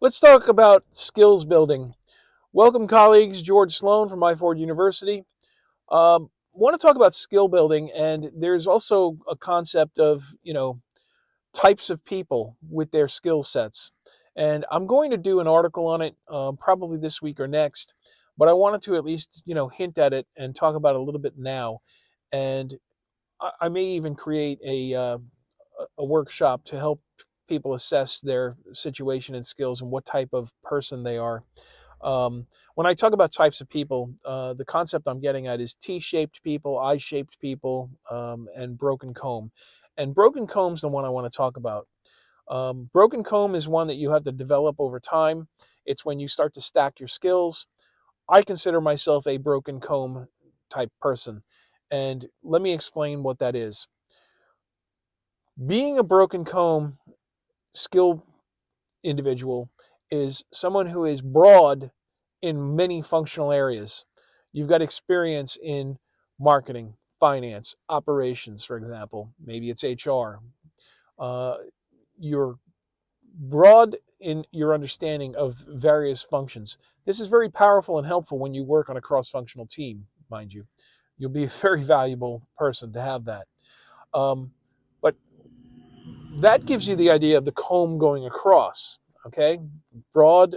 Let's talk about skills building. Welcome, colleagues. George Sloan from Myford University. Want to talk about skill building, and there's also a concept of types of people with their skill sets. And I'm going to do an article on it probably this week or next, but I wanted to at least hint at it and talk about it a little bit now. And I may even create a workshop to help people assess their situation and skills and what type of person they are. When I talk about types of people, the concept I'm getting at is T-shaped people, I-shaped people, and broken comb. And broken comb's the one I want to talk about. Broken comb is one that you have to develop over time. It's when you start to stack your skills. I consider myself a broken comb type person. And let me explain what that is. Being a broken comb skill individual is someone who is broad in many functional areas. You've got experience in marketing, finance, operations, for example. Maybe it's HR. Uh, you're broad in your understanding of various functions. This is very powerful and helpful when you work on a cross-functional team, mind you. You'll be a very valuable person to have that. But that gives you the idea of the comb going across, okay? Broad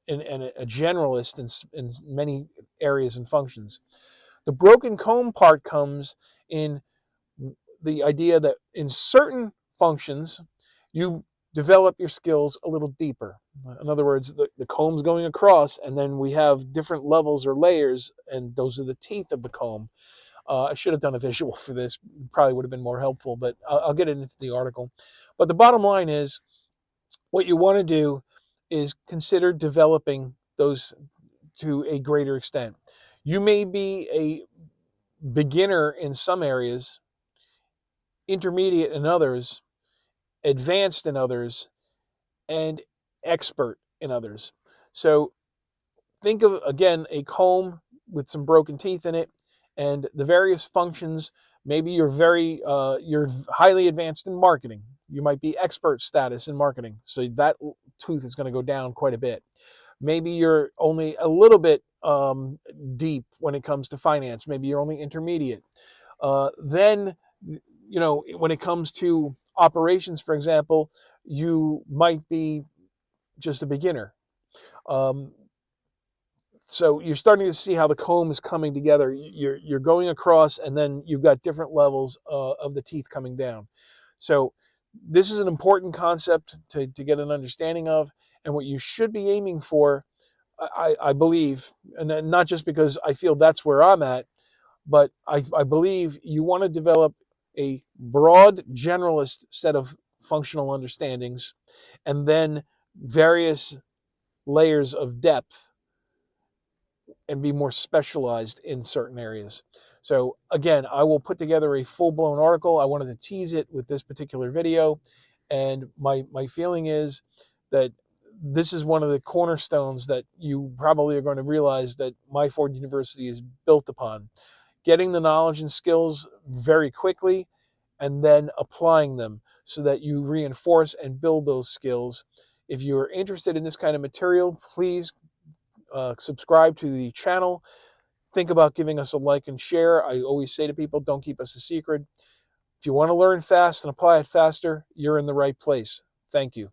and a generalist in many areas and functions. The broken comb part comes in the idea that in certain functions, you develop your skills a little deeper. In other words, the comb's going across, and then we have different levels or layers, and those are the teeth of the comb. I should have done a visual for this, probably would have been more helpful, but I'll get it into the article. But the bottom line is, what you want to do is consider developing those to a greater extent. You may be a beginner in some areas, intermediate in others, advanced in others, and expert in others. So think of, again, a comb with some broken teeth in it and the various functions. Maybe you're highly advanced in marketing. You might be expert status in marketing. So that tooth is going to go down quite a bit. Maybe you're only a little bit deep when it comes to finance. Maybe you're only intermediate. Then, when it comes to operations, for example, you might be just a beginner. Um, so you're starting to see how the comb is coming together. You're going across, and then you've got different levels of the teeth coming down. So this is an important concept to get an understanding of, and what you should be aiming for. I believe, and not just because I feel that's where I'm at, but I believe you want to develop a broad generalist set of functional understandings and then various layers of depth and be more specialized in certain areas. So again, I will put together a full-blown article. I wanted to tease it with this particular video, and my feeling is that this is one of the cornerstones that you probably are going to realize that Myford University is built upon. Getting the knowledge and skills very quickly and then applying them so that you reinforce and build those skills. If you're interested in this kind of material, please subscribe to the channel. Think about giving us a like and share. I always say to people, don't keep us a secret. If you want to learn fast and apply it faster, you're in the right place. Thank you.